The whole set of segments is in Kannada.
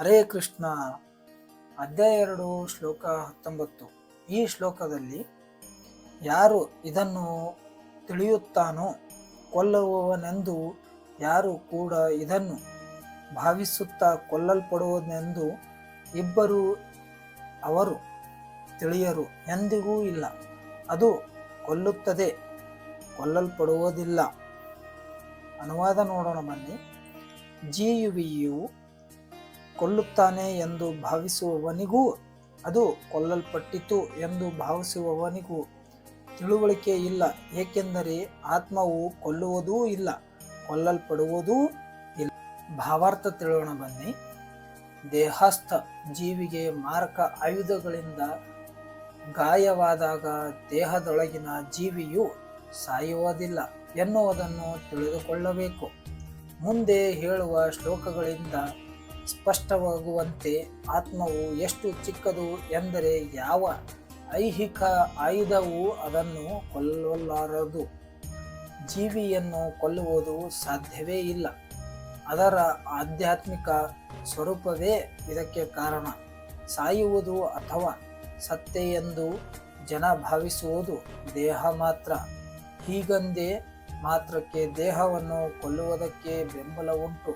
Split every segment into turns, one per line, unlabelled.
ಹರೇ ಕೃಷ್ಣ. ಅಧ್ಯಾಯ 2 ಶ್ಲೋಕ 19. ಈ ಶ್ಲೋಕದಲ್ಲಿ ಯಾರು ಇದನ್ನು ತಿಳಿಯುತ್ತಾನೋ ಕೊಲ್ಲುವವನೆಂದು, ಯಾರು ಕೂಡ ಇದನ್ನು ಭಾವಿಸುತ್ತಾ ಕೊಲ್ಲಲ್ಪಡುವನೆಂದು ಇಬ್ಬರು ಅವರು ತಿಳಿಯರು, ಎಂದಿಗೂ ಇಲ್ಲ. ಅದು ಕೊಲ್ಲುತ್ತದೆ, ಕೊಲ್ಲಲ್ಪಡುವುದಿಲ್ಲ. ಅನುವಾದ ನೋಡೋಣ ಬನ್ನಿ. ಜೀವಿಯು ಕೊಲ್ಲುತ್ತಾನೆ ಎಂದು ಭಾವಿಸುವವನಿಗೂ ಅದು ಕೊಲ್ಲಲ್ಪಟ್ಟಿತು ಎಂದು ಭಾವಿಸುವವನಿಗೂ ತಿಳುವಳಿಕೆ ಇಲ್ಲ, ಏಕೆಂದರೆ ಆತ್ಮವು ಕೊಲ್ಲುವುದೂ ಇಲ್ಲ, ಕೊಲ್ಲಲ್ಪಡುವುದೂ ಇಲ್ಲ. ಭಾವಾರ್ಥ ತಿಳಿಯೋಣ ಬನ್ನಿ. ದೇಹಸ್ಥ ಜೀವಿಗೆ ಮಾರಕ ಆಯುಧಗಳಿಂದ ಗಾಯವಾದಾಗ ದೇಹದೊಳಗಿನ ಜೀವಿಯು ಸಾಯುವುದಿಲ್ಲ ಎನ್ನುವುದನ್ನು ತಿಳಿದುಕೊಳ್ಳಬೇಕು. ಮುಂದೆ ಹೇಳುವ ಶ್ಲೋಕಗಳಿಂದ ಸ್ಪಷ್ಟವಾಗುವಂತೆ ಆತ್ಮವು ಎಷ್ಟು ಚಿಕ್ಕದು ಎಂದರೆ ಯಾವ ಐಹಿಕ ಆಯುಧವೂ ಅದನ್ನು ಕೊಲ್ಲಲಾರದು. ಜೀವಿಯನ್ನು ಕೊಲ್ಲುವುದು ಸಾಧ್ಯವೇ ಇಲ್ಲ. ಅದರ ಆಧ್ಯಾತ್ಮಿಕ ಸ್ವರೂಪವೇ ಇದಕ್ಕೆ ಕಾರಣ. ಸಾಯುವುದು ಅಥವಾ ಸತ್ತೆ ಎಂದು ಜನ ಭಾವಿಸುವುದು ದೇಹ ಮಾತ್ರ. ಹೀಗಂದೇ ಮಾತ್ರಕ್ಕೆ ದೇಹವನ್ನು ಕೊಲ್ಲುವುದಕ್ಕೆ ಬೆಂಬಲ ಉಂಟು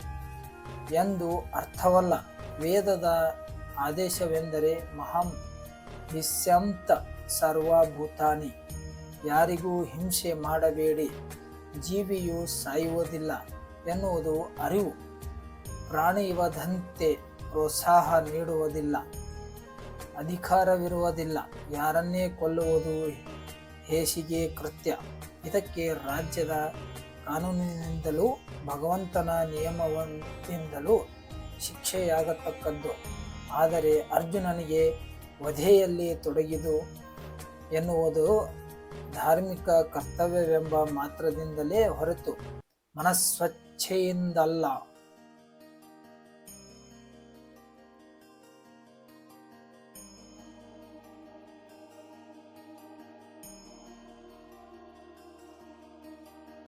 ಎಂದು ಅರ್ಥವಲ್ಲ. ವೇದದ ಆದೇಶವೆಂದರೆ ಮಹಂ ಹಿಸ್ಯಂತ ಸರ್ವಭೂತಾನಿ, ಯಾರಿಗೂ ಹಿಂಸೆ ಮಾಡಬೇಡಿ. ಜೀವಿಯು ಸಾಯುವುದಿಲ್ಲ ಎನ್ನುವುದು ಅರಿವು. ಪ್ರಾಣಿವಧಂತೆ ಪ್ರೋತ್ಸಾಹ ನೀಡುವುದಿಲ್ಲ, ಅಧಿಕಾರವಿರುವುದಿಲ್ಲ. ಯಾರನ್ನೇ ಕೊಲ್ಲುವುದು ಹೇಸಿಗೆ ಕೃತ್ಯ. ಇದಕ್ಕೆ ರಾಜ್ಯದ ಕಾನೂನಿನಿಂದಲೂ ಭಗವಂತನ ನಿಯಮದಿಂದಲೂ ಶಿಕ್ಷೆಯಾಗತಕ್ಕದ್ದು. ಆದರೆ ಅರ್ಜುನನಿಗೆ ವಧೆಯಲ್ಲಿ ತೊಡಗಿದು ಎನ್ನುವುದು ಧಾರ್ಮಿಕ ಕರ್ತವ್ಯವೆಂಬ ಮಾತ್ರದಿಂದಲೇ ಹೊರತು ಮನಸ್ವಚ್ಛೆಯಿಂದಲ್ಲ.